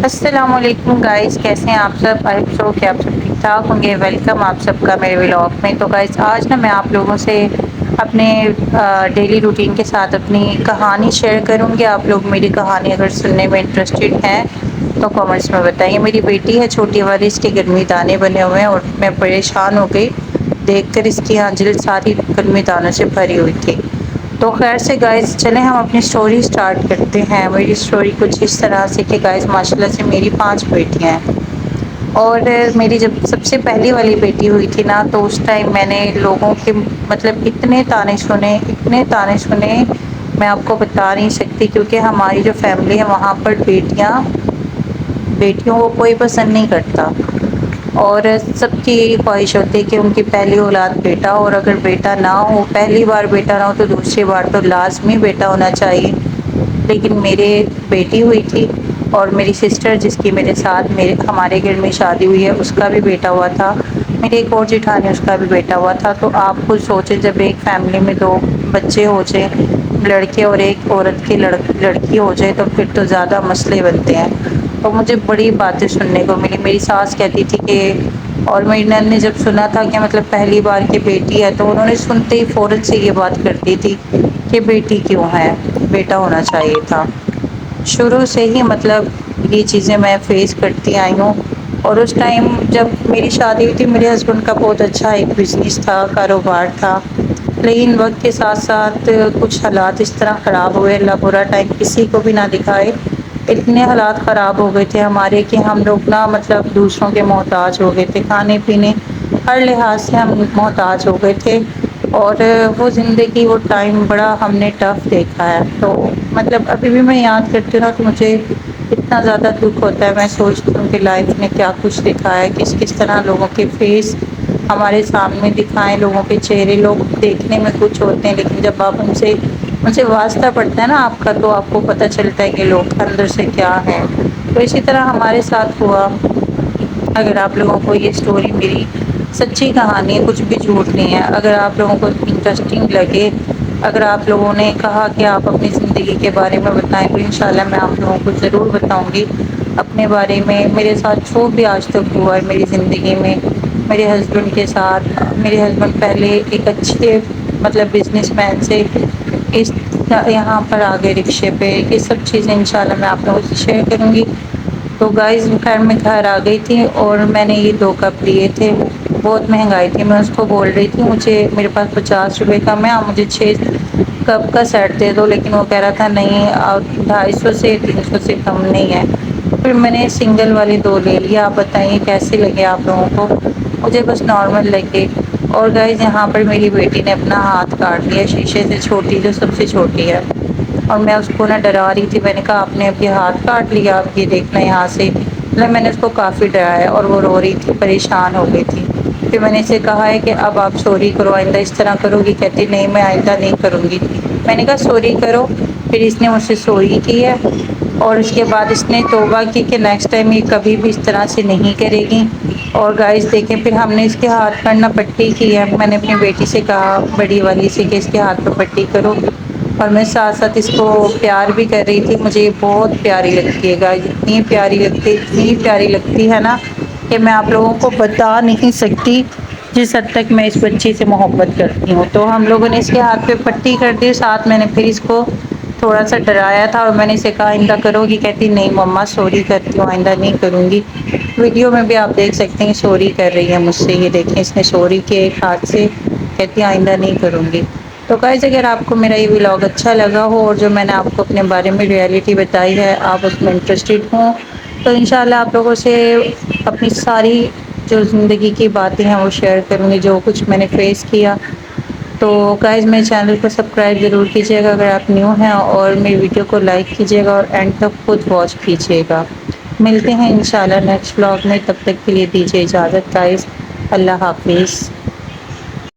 السلام علیکم گائز، کیسے ہیں آپ سب؟ آئی سو کہ آپ سب ٹھیک ٹھاک ہوں گے۔ ویلکم آپ سب کا میرے ولاگ میں۔ تو گائز آج نا میں آپ لوگوں سے اپنے ڈیلی روٹین کے ساتھ اپنی کہانی شیئر کروں گی۔ آپ لوگ میری کہانی اگر سننے میں انٹرسٹڈ ہیں تو کامنٹس میں بتائیے۔ میری بیٹی ہے چھوٹی والی، اس کے گرمی دانے بنے ہوئے ہیں اور میں پریشان ہو گئی دیکھ کر، اس کی آنجل ساری گرمی دانوں سے بھری ہوئی تھی۔ تو خیر سے گائز چلیں ہم اپنی سٹوری سٹارٹ کرتے ہیں۔ میری سٹوری کچھ اس طرح سے کہ گائز ماشاء اللہ سے میری 5 بیٹیاں ہیں، اور میری جب سب سے پہلی والی بیٹی ہوئی تھی نا تو اس ٹائم میں نے لوگوں کے مطلب اتنے تانے سنے میں آپ کو بتا نہیں سکتی، کیونکہ ہماری جو فیملی ہے وہاں پر بیٹیوں کو کوئی پسند نہیں کرتا، اور سب کی یہی خواہش ہوتی ہے کہ ان کی پہلی اولاد بیٹا، اور اگر بیٹا نہ ہو، پہلی بار بیٹا نہ ہو تو دوسری بار تو لازمی بیٹا ہونا چاہیے۔ لیکن میرے بیٹی ہوئی تھی، اور میری سسٹر جس کی میرے ساتھ ہمارے گھر میں شادی ہوئی ہے اس کا بھی بیٹا ہوا تھا، میری ایک اور جٹھانی اس کا بھی بیٹا ہوا تھا۔ تو آپ خود سوچیں جب ایک فیملی میں 2 بچے ہو جائیں، لڑکے اور ایک عورت کی لڑکی ہو جائے، تو پھر تو زیادہ مسئلے بنتے ہیں۔ تو مجھے بڑی باتیں سننے کو ملی۔ میری ساس کہتی تھی کہ، اور میری نند نے جب سنا تھا کہ مطلب پہلی بار کی بیٹی ہے تو انہوں نے سنتے ہی فوراً سے یہ بات کرتی تھی کہ بیٹی کیوں ہے، بیٹا ہونا چاہیے تھا۔ شروع سے ہی مطلب یہ چیزیں میں فیس کرتی آئی ہوں۔ اور اس ٹائم جب میری شادی ہوئی تھی، میرے ہسبینڈ کا بہت اچھا ایک بزنس تھا، کاروبار تھا، لیکن وقت کے ساتھ ساتھ کچھ حالات اس طرح خراب ہوئے، اللہ برا ٹائم کسی کو بھی نہ دکھائے، اتنے حالات خراب ہو گئے تھے ہمارے کہ ہم لوگ نا مطلب دوسروں کے محتاج ہو گئے تھے، کھانے پینے ہر لحاظ سے ہم محتاج ہو گئے تھے۔ اور وہ زندگی، وہ ٹائم بڑا ہم نے ٹف دیکھا ہے۔ تو مطلب ابھی بھی میں یاد کرتی ہوں نا تو مجھے اتنا زیادہ دکھ ہوتا ہے۔ میں سوچتی ہوں کہ لائف نے کیا کچھ دکھایا ہے، کس طرح لوگوں کے فیس ہمارے سامنے دکھائیں، لوگوں کے چہرے لوگ دیکھنے میں کچھ ہوتے ہیں، لیکن جب آپ ان سے واسطہ پڑتا ہے نا آپ کا تو آپ کو پتہ چلتا ہے کہ لوگ اندر سے کیا ہے۔ تو اسی طرح ہمارے ساتھ ہوا۔ اگر آپ لوگوں کو یہ سٹوری میری سچی کہانی ہے، کچھ بھی جھوٹ نہیں ہے، اگر آپ لوگوں کو انٹرسٹنگ لگے، اگر آپ لوگوں نے کہا کہ آپ اپنی زندگی کے بارے میں بتائیں تو انشاءاللہ میں آپ لوگوں کو ضرور بتاؤں گی اپنے بارے میں، میرے ساتھ جو بھی آج تک ہوا ہے میری زندگی میں۔ میرے ہسبینڈ کے ساتھ، میرے ہسبینڈ پہلے ایک اچھے مطلب بزنس مین سے اس یہاں پر آگے رکشے پہ، یہ سب چیزیں انشاءاللہ میں آپ لوگوں سے شیئر کروں گی۔ تو گائز خیر میں گھر آ گئی تھی اور میں نے یہ 2 کپ لیے تھے، بہت مہنگائی تھی۔ میں اس کو بول رہی تھی میرے پاس 50 روپے کم ہے، آپ مجھے 6 کپ کا سیٹ دے دو، لیکن وہ کہہ رہا تھا نہیں، 250 سے 300 سے کم نہیں ہے۔ پھر میں نے سنگل والی 2 لے لیا۔ آپ بتائیے کیسے لگے آپ لوگوں کو؟ مجھے بس نارمل لگے۔ اور گائز یہاں پر میری بیٹی نے اپنا ہاتھ کاٹ لیا شیشے سے، چھوٹی جو سب سے چھوٹی ہے، اور میں اس کو نہ ڈرا رہی تھی، میں نے کہا آپ نے اب یہ ہاتھ کاٹ لیا، اب یہ دیکھنا یہاں سے، مطلب میں نے اس کو کافی ڈرایا، اور وہ رو رہی تھی، پریشان ہو گئی تھی۔ پھر میں نے اسے کہا ہے کہ اب آپ سوری کرو، آئندہ اس طرح کرو گی؟ کہتی نہیں میں آئندہ نہیں کروں گی۔ میں نے کہا سوری کرو۔ پھر اس نے مجھ سے سوری کی ہے، اور اس کے بعد اس نے توبہ کی کہ نیکسٹ ٹائم یہ کبھی بھی اس طرح سے نہیں کرے گی۔ اور گائز دیکھیں پھر ہم نے اس کے ہاتھ پر نہ پٹی کی ہے، میں نے اپنی بیٹی سے کہا بڑی والی سے کہ اس کے ہاتھ پہ پٹی کرو، اور میں ساتھ ساتھ اس کو پیار بھی کر رہی تھی۔ مجھے یہ بہت پیاری لگتی ہے گائز، اتنی پیاری لگتی ہے نا کہ میں آپ لوگوں کو بتا نہیں سکتی جس حد تک میں اس بچی سے محبت کرتی ہوں۔ تو ہم لوگوں نے اس کے ہاتھ پہ پٹی کر دی، ساتھ میں نے پھر اس کو تھوڑا سا ڈرایا تھا، اور میں نے اسے کہا آئندہ کرو گی؟ کہتی نہیں مما سوری کرتی ہوں، آئندہ نہیں کروں گی۔ ویڈیو میں بھی آپ دیکھ سکتے ہیں سوری کر رہی ہے مجھ سے، یہ دیکھیں اس نے سوری کے ایک ہاتھ سے، کہتی آئندہ نہیں کروں گی۔ تو گائز اگر آپ کو میرا یہ ولاگ اچھا لگا ہو، اور جو میں نے آپ کو اپنے بارے میں ریئلٹی بتائی ہے آپ اس میں انٹرسٹڈ ہوں، تو انشاءاللہ آپ لوگوں سے اپنی ساری جو زندگی کی باتیں ہیں وہ شیئر کروں گی، جو کچھ میں نے فیس کیا۔ تو گائز میرے چینل کو سبسکرائب ضرور کیجیے گا اگر آپ نیو ہیں، اور میری ویڈیو کو لائک کیجیے گا، اور اینڈ تک خود واچ کیجیے گا۔ ملتے ہیں انشاءاللہ نیکسٹ ولاگ میں، تب تک کے لیے دیجیے اجازت گائز، اللہ حافظ۔